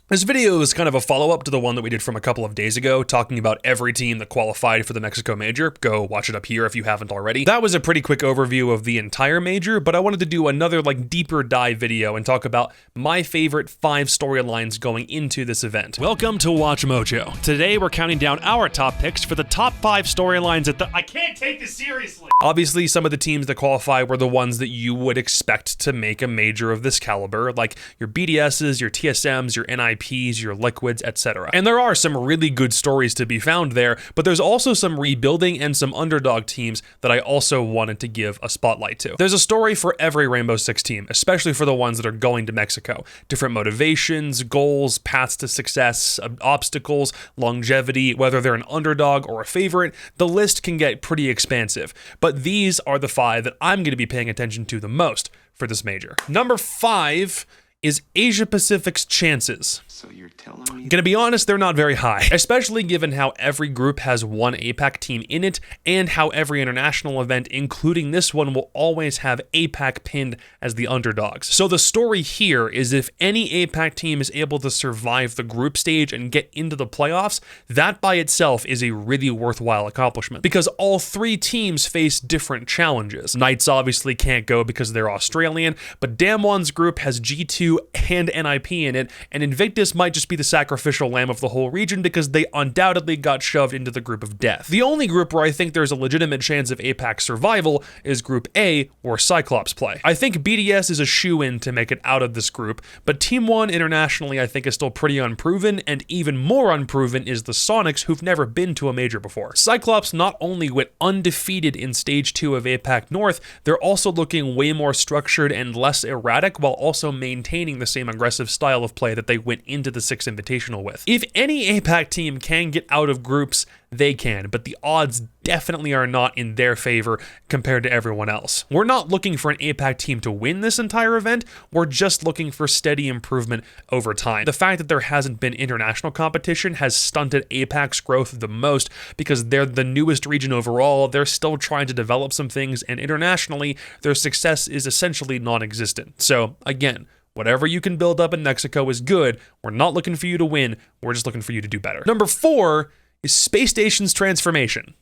This video is kind of a follow-up to the one that we did from a couple of days ago, talking about every team that qualified for the Mexico Major. Go watch it up here if you haven't already. That was a pretty quick overview of the entire major, but I wanted to do another deeper dive video and talk about my favorite 5 storylines going into this event. Welcome to WatchMojo. Today we're counting down our top picks for the top 5 storylines at the— I can't take this seriously! Obviously, some of the teams that qualify were the ones that you would expect to make a major of this caliber, like your BDSs, your TSMs, your NiPs, your liquids, etc. And there are some really good stories to be found there, but there's also some rebuilding and some underdog teams that I also wanted to give a spotlight to. There's a story for every Rainbow Six team, especially for the ones that are going to Mexico. Different motivations, goals, paths to success, obstacles, longevity, whether they're an underdog or a favorite, the list can get pretty expansive. But these are the 5 that I'm going to be paying attention to the most for this major. Number 5 is Asia Pacific's chances. So you're telling me? Gonna be honest, they're not very high, especially given how every group has one APAC team in it, and how every international event, including this one, will always have APAC pinned as the underdogs. So the story here is if any APAC team is able to survive the group stage and get into the playoffs, that by itself is a really worthwhile accomplishment, because all 3 teams face different challenges. Knights obviously can't go because they're Australian, but Damwon's group has G2 and NiP in it, and Invictus might just be the sacrificial lamb of the whole region because they undoubtedly got shoved into the group of death. The only group where I think there's a legitimate chance of APAC survival is Group A, where Cyclops play. I think BDS is a shoo-in to make it out of this group, but Team 1 internationally I think is still pretty unproven, and even more unproven is the Sonics, who've never been to a major before. Cyclops not only went undefeated in Stage 2 of APAC North, they're also looking way more structured and less erratic, while also maintaining the same aggressive style of play that they went into the 6 Invitational with. If any APAC team can get out of groups, they can, but the odds definitely are not in their favor compared to everyone else. We're not looking for an APAC team to win this entire event, we're just looking for steady improvement over time. The fact that there hasn't been international competition has stunted APAC's growth the most because they're the newest region overall, they're still trying to develop some things, and internationally, their success is essentially non-existent. So, again, whatever you can build up in Mexico is good. We're not looking for you to win. We're just looking for you to do better. Number 4 is Spacestation's transformation.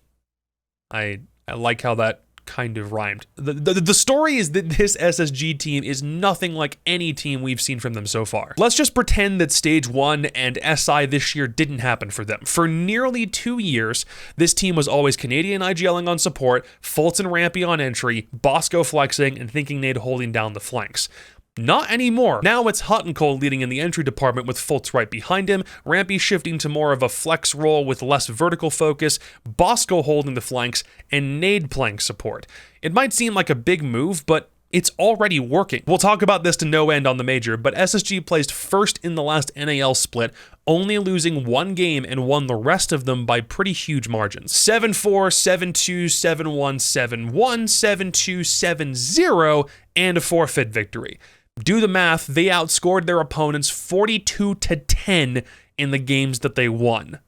I like how that kind of rhymed. The story is that this SSG team is nothing like any team we've seen from them so far. Let's just pretend that Stage 1 and SI this year didn't happen for them. For nearly 2 years, this team was always Canadian IGLing on support, Fultz and Rampy on entry, Bosco flexing, and Thinking Nade holding down the flanks. Not anymore. Now it's Hot and Cold leading in the entry department with Fultz right behind him, Rampy shifting to more of a flex role with less vertical focus, Bosco holding the flanks, and Nade playing support. It might seem like a big move, but it's already working. We'll talk about this to no end on the major, but SSG placed first in the last NAL split, only losing 1 game and won the rest of them by pretty huge margins. 7-4, 7-2, 7-1, 7-1, 7-2, 7-0, and a forfeit victory. Do the math, they outscored their opponents 42-10 in the games that they won.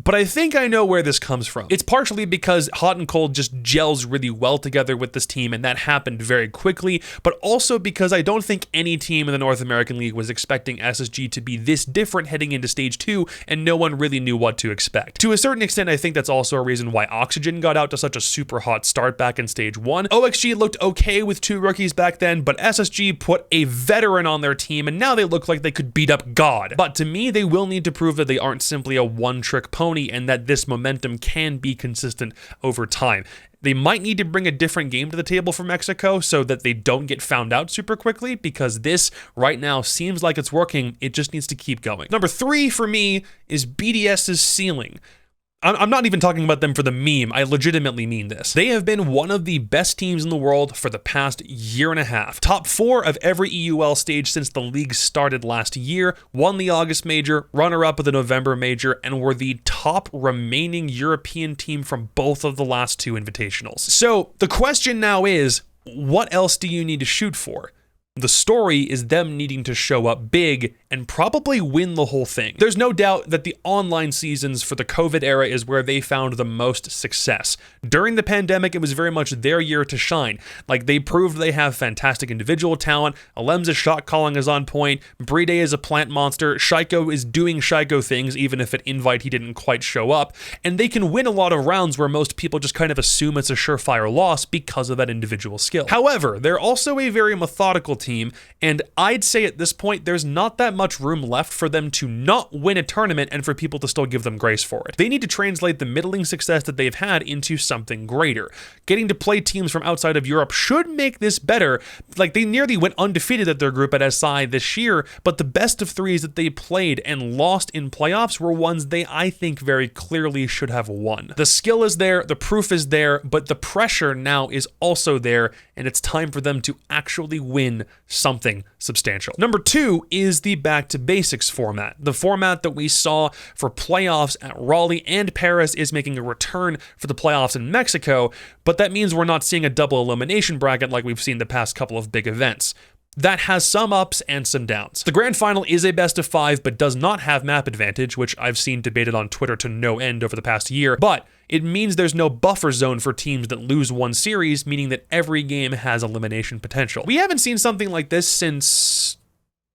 But I think I know where this comes from. It's partially because Hot and Cold just gels really well together with this team, and that happened very quickly, but also because I don't think any team in the North American League was expecting SSG to be this different heading into Stage 2, and no one really knew what to expect. To a certain extent, I think that's also a reason why Oxygen got out to such a super hot start back in Stage 1. OXG looked okay with 2 rookies back then, but SSG put a veteran on their team, and now they look like they could beat up God. But to me, they will need to prove that they aren't simply a one-trick pony, and that this momentum can be consistent over time. They might need to bring a different game to the table for Mexico so that they don't get found out super quickly, because this right now seems like it's working. It just needs to keep going. Number 3 for me is BDS's ceiling. I'm not even talking about them for the meme. I legitimately mean this. They have been one of the best teams in the world for the past year and a half. Top 4 of every EUL stage since the league started last year, won the August Major, runner-up of the November Major, and were the top remaining European team from both of the last 2 invitationals. So the question now is, what else do you need to shoot for? The story is them needing to show up big and probably win the whole thing. There's no doubt that the online seasons for the COVID era is where they found the most success. During the pandemic, it was very much their year to shine. Like, they proved they have fantastic individual talent, Alem's shot calling is on point, Daye is a plant monster, Shiko is doing Shiko things even if at Invite he didn't quite show up, and they can win a lot of rounds where most people just kind of assume it's a surefire loss because of that individual skill. However, they're also a very methodical team, and I'd say at this point there's not that much room left for them to not win a tournament and for people to still give them grace for it. They need to translate the middling success that they've had into something greater. Getting to play teams from outside of Europe should make this better. Like, they nearly went undefeated at their group at SI this year, but the best of threes that they played and lost in playoffs were ones they, I think, very clearly should have won. The skill is there, the proof is there, but the pressure now is also there, and it's time for them to actually win something substantial. Number 2 is the back to basics format. The format that we saw for playoffs at Raleigh and Paris is making a return for the playoffs in Mexico, but that means we're not seeing a double elimination bracket like we've seen the past couple of big events. That has some ups and some downs. The grand final is a best of 5, but does not have map advantage, which I've seen debated on Twitter to no end over the past year, but it means there's no buffer zone for teams that lose one series, meaning that every game has elimination potential. We haven't seen something like this since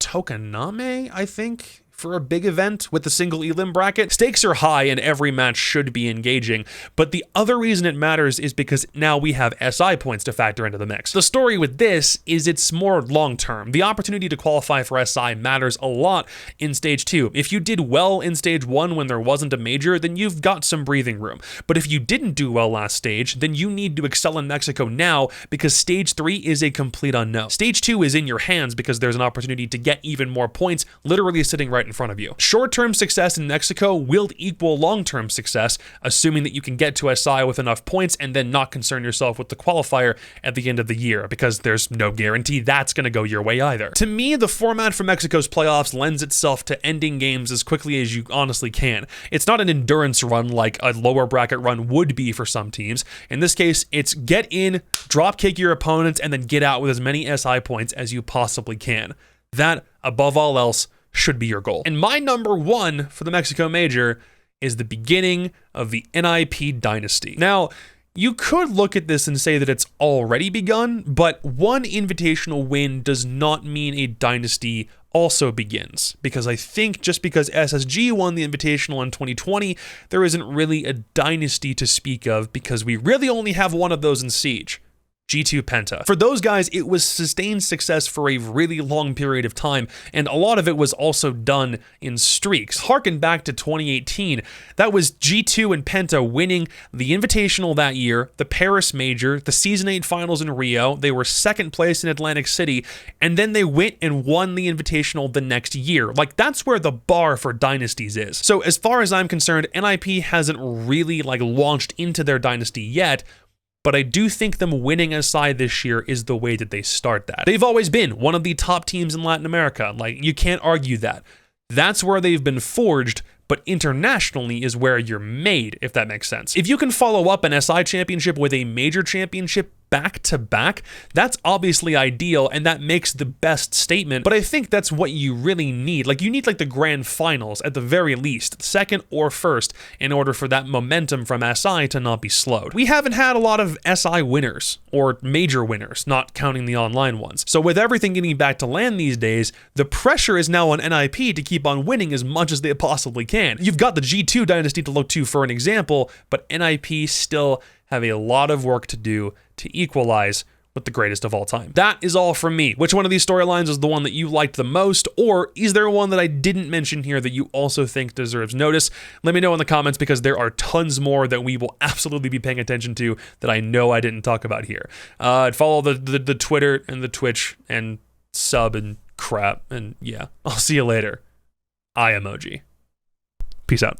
Tokoname, I think, for a big event with the single elim bracket. Stakes are high and every match should be engaging, but the other reason it matters is because now we have SI points to factor into the mix. The story with this is it's more long-term. The opportunity to qualify for SI matters a lot in Stage 2. If you did well in Stage 1 when there wasn't a major, then you've got some breathing room. But if you didn't do well last stage, then you need to excel in Mexico now because Stage 3 is a complete unknown. Stage 2 is in your hands because there's an opportunity to get even more points literally sitting right in front of you. Short-term success in Mexico will equal long-term success, assuming that you can get to SI with enough points and then not concern yourself with the qualifier at the end of the year, because there's no guarantee that's going to go your way either. To me, the format for Mexico's playoffs lends itself to ending games as quickly as you honestly can. It's not an endurance run like a lower bracket run would be for some teams. In this case, it's get in, drop kick your opponents, and then get out with as many SI points as you possibly can. That, above all else, should be your goal. And my number 1 for the Mexico Major is the beginning of the NiP Dynasty. Now, you could look at this and say that it's already begun, but one invitational win does not mean a dynasty also begins, because I think just because SSG won the Invitational in 2020, there isn't really a dynasty to speak of because we really only have one of those in Siege. G2 Penta. For those guys, it was sustained success for a really long period of time, and a lot of it was also done in streaks. Harken back to 2018, that was G2 and Penta winning the Invitational that year, the Paris Major, the Season 8 Finals in Rio, they were second place in Atlantic City, and then they went and won the Invitational the next year. Like, that's where the bar for dynasties is. So as far as I'm concerned, NiP hasn't really launched into their dynasty yet, but I do think them winning SI this year is the way that they start that. They've always been one of the top teams in Latin America. You can't argue that. That's where they've been forged, but internationally is where you're made, if that makes sense. If you can follow up an SI championship with a major championship back to back, that's obviously ideal, and that makes the best statement, but I think that's what you really need. You need the grand finals at the very least, second or first, in order for that momentum from SI to not be slowed. We haven't had a lot of SI winners, or major winners, not counting the online ones. So with everything getting back to LAN these days, the pressure is now on NiP to keep on winning as much as they possibly can. You've got the G2 dynasty to look to for an example, but NiP still have a lot of work to do to equalize with the greatest of all time. That is all from me. Which one of these storylines is the one that you liked the most, or is there one that I didn't mention here that you also think deserves notice? Let me know in the comments, because there are tons more that we will absolutely be paying attention to that I know I didn't talk about here. Follow the Twitter and the Twitch and sub and crap, and yeah, I'll see you later. Eye emoji. Peace out.